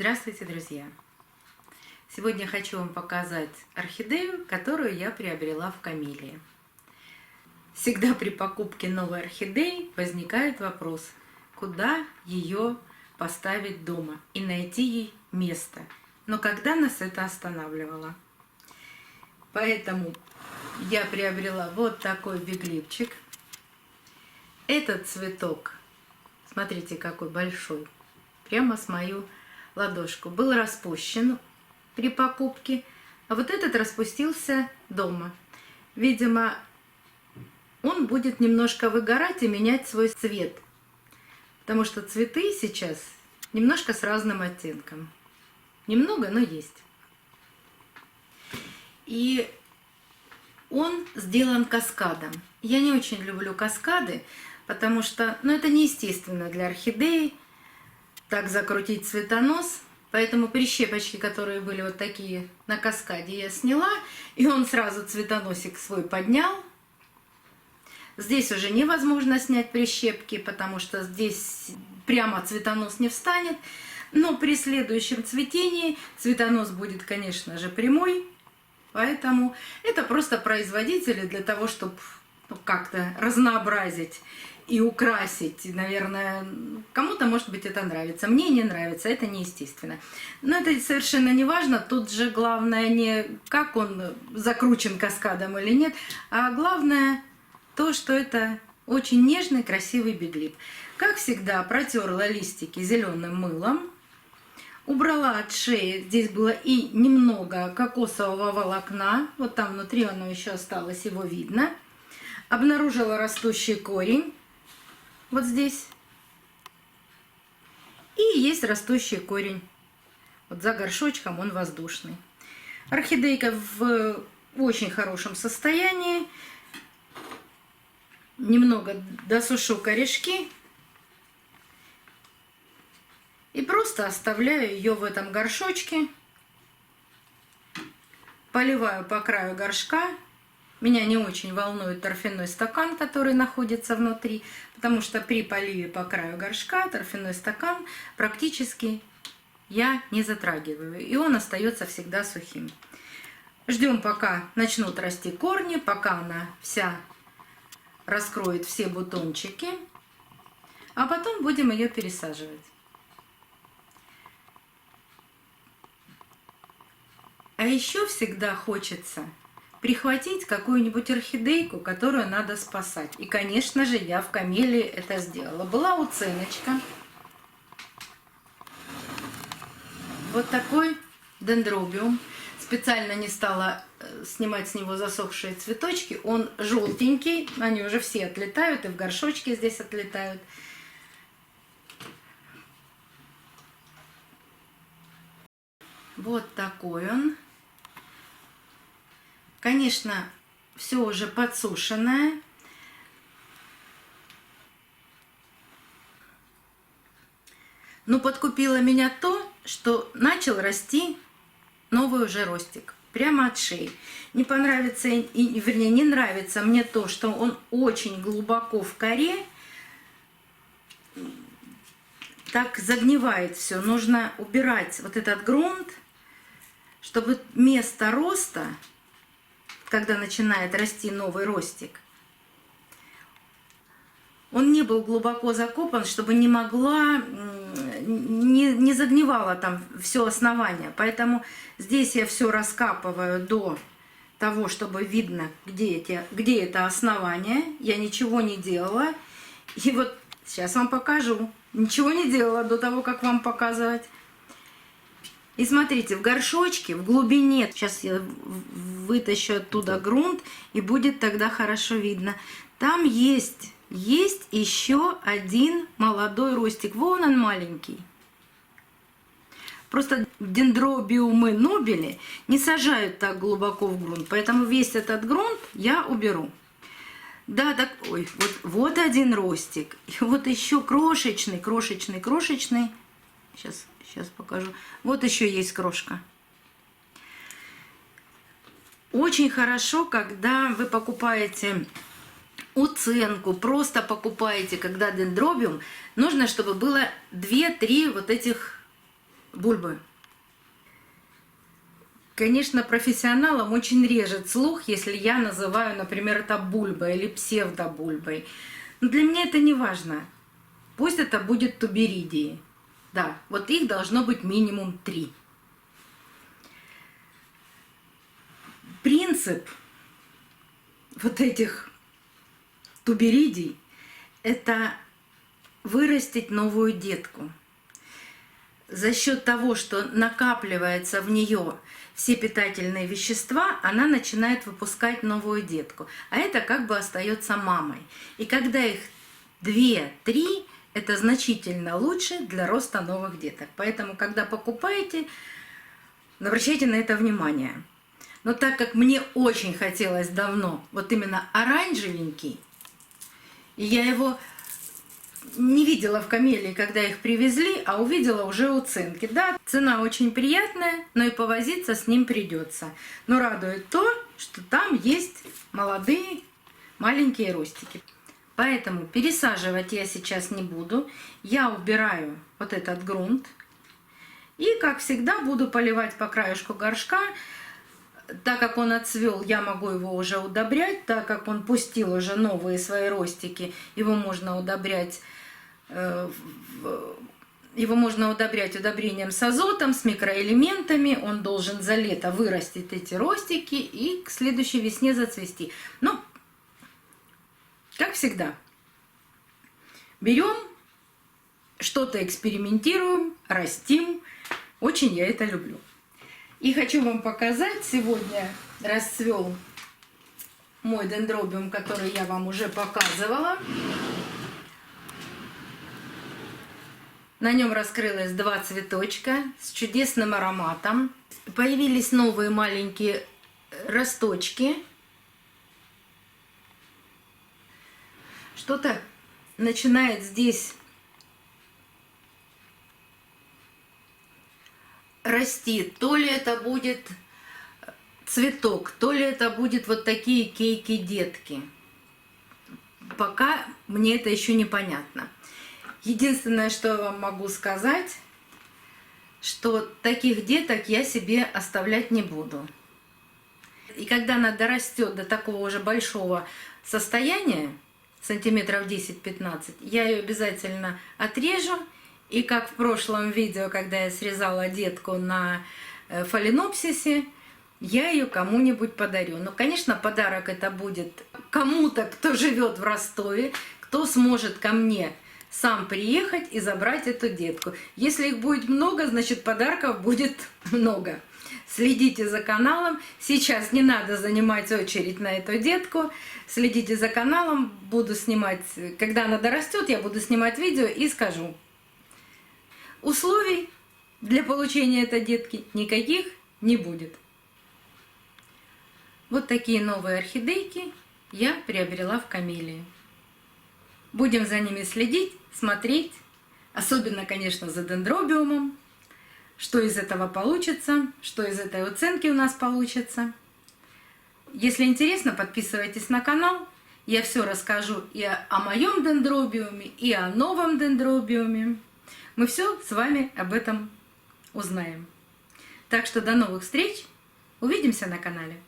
Здравствуйте, друзья! Сегодня хочу вам показать орхидею, которую я приобрела в Камелии. Всегда при покупке новой орхидеи возникает вопрос, куда ее поставить дома и найти ей место. Но когда нас это останавливало? Поэтому я приобрела вот такой биглипчик. Этот цветок, смотрите, какой большой, прямо с мою ладошку, был распущен при покупке, а вот этот распустился дома. Видимо, он будет немножко выгорать и менять свой цвет, потому что цветы сейчас немножко с разным оттенком. Немного, но есть. И он сделан каскадом. Я не очень люблю каскады, потому что, это неестественно для орхидеи. Так закрутить цветонос, поэтому прищепочки, которые были вот такие на каскаде, я сняла, и он сразу цветоносик свой поднял. Здесь уже невозможно снять прищепки, потому что здесь прямо цветонос не встанет, но при следующем цветении цветонос будет, конечно же, прямой, поэтому это просто производители для того, чтобы как-то разнообразить и украсить. Наверное, кому-то, может быть, это нравится. Мне не нравится, это неестественно. Но это совершенно не важно. Тут же главное не как он закручен каскадом или нет, а главное то, что это очень нежный, красивый биглип. Как всегда, протерла листики зеленым мылом. Убрала от шеи. Здесь было и немного кокосового волокна. Вот там внутри оно еще осталось, его видно. Обнаружила растущий корень. Вот здесь. И есть растущий корень. Вот за горшочком он воздушный. Орхидейка в очень хорошем состоянии. Немного досушу корешки. И просто оставляю ее в этом горшочке. Поливаю по краю горшка. Меня не очень волнует торфяной стакан, который находится внутри, потому что при поливе по краю горшка торфяной стакан практически я не затрагиваю, и он остается всегда сухим. Ждем, пока начнут расти корни, пока она вся раскроет все бутончики, а потом будем ее пересаживать. А еще всегда хочется прихватить какую-нибудь орхидейку, которую надо спасать. И, конечно же, я в Камелии это сделала. Была уценочка. Вот такой дендробиум. Специально не стала снимать с него засохшие цветочки. Он желтенький. Они уже все отлетают. И в горшочке здесь отлетают. Вот такой он. Конечно, все уже подсушенное. Но подкупило меня то, что начал расти новый уже ростик. Прямо от шеи. Не понравится, вернее, не нравится мне то, что он очень глубоко в коре. Так загнивает все. Нужно убирать вот этот грунт, чтобы место роста, когда начинает расти новый ростик, он не был глубоко закопан, чтобы не загнивало там все основание. Поэтому здесь я все раскапываю до того, чтобы видно, где это основание. Я ничего не делала. И вот сейчас вам покажу. Ничего не делала до того, как вам показывать. И смотрите, в горшочке, в глубине, сейчас я вытащу оттуда грунт, и будет тогда хорошо видно. Там есть еще один молодой ростик. Вон он маленький. Просто дендробиумы нобели не сажают так глубоко в грунт, поэтому весь этот грунт я уберу. Да, так, ой, вот один ростик. И вот еще крошечный. Сейчас покажу. Вот еще есть крошка. Очень хорошо, когда вы покупаете уценку, просто покупаете, когда дендробиум, нужно, чтобы было 2-3 вот этих бульбы. Конечно, профессионалам очень режет слух, если я называю, например, это бульбой или псевдобульбой. Но для меня это не важно. Пусть это будет туберидии. Да, вот их должно быть минимум 3. Принцип вот этих туберидий – это вырастить новую детку. За счет того, что накапливается в нее все питательные вещества, она начинает выпускать новую детку. А это как бы остается мамой. И когда их 2-3, это значительно лучше для роста новых деток. Поэтому, когда покупаете, обращайте на это внимание. Но так как мне очень хотелось давно вот именно оранжевенький, и я его не видела в Камелии, когда их привезли, а увидела уже у Цинки. Да, цена очень приятная, но и повозиться с ним придется. Но радует то, что там есть молодые маленькие ростики. Поэтому пересаживать я сейчас не буду. Я убираю вот этот грунт. И, как всегда, буду поливать по краешку горшка. Так как он отцвел, я могу его уже удобрять. Так как он пустил уже новые свои ростики, его можно удобрять удобрением с азотом, с микроэлементами. Он должен за лето вырастить эти ростики и к следующей весне зацвести. Ну, как всегда, берем, что-то экспериментируем, растим. Очень я это люблю. И хочу вам показать, сегодня расцвел мой дендробиум, который я вам уже показывала. На нем раскрылось 2 цветочка с чудесным ароматом. Появились новые маленькие росточки. Что-то начинает здесь расти. То ли это будет цветок, то ли это будет вот такие кейки-детки. Пока мне это еще непонятно. Единственное, что я вам могу сказать, что таких деток я себе оставлять не буду. И когда она дорастет до такого уже большого состояния, сантиметров 10-15, я ее обязательно отрежу. И как в прошлом видео, когда я срезала детку на фаленопсисе, я ее кому-нибудь подарю. Но, конечно, подарок это будет кому-то, кто живет в Ростове, кто сможет ко мне сам приехать и забрать эту детку. Если их будет много, значит подарков будет много. Следите за каналом. Сейчас не надо занимать очередь на эту детку. Следите за каналом. Буду снимать, когда она дорастет, я буду снимать видео и скажу. Условий для получения этой детки никаких не будет. Вот такие новые орхидейки я приобрела в Камелии. Будем за ними следить, смотреть. Особенно, конечно, за дендробиумом. Что из этого получится, что из этой уценки у нас получится. Если интересно, подписывайтесь на канал. Я все расскажу и о моем дендробиуме, и о новом дендробиуме. Мы все с вами об этом узнаем. Так что до новых встреч. Увидимся на канале.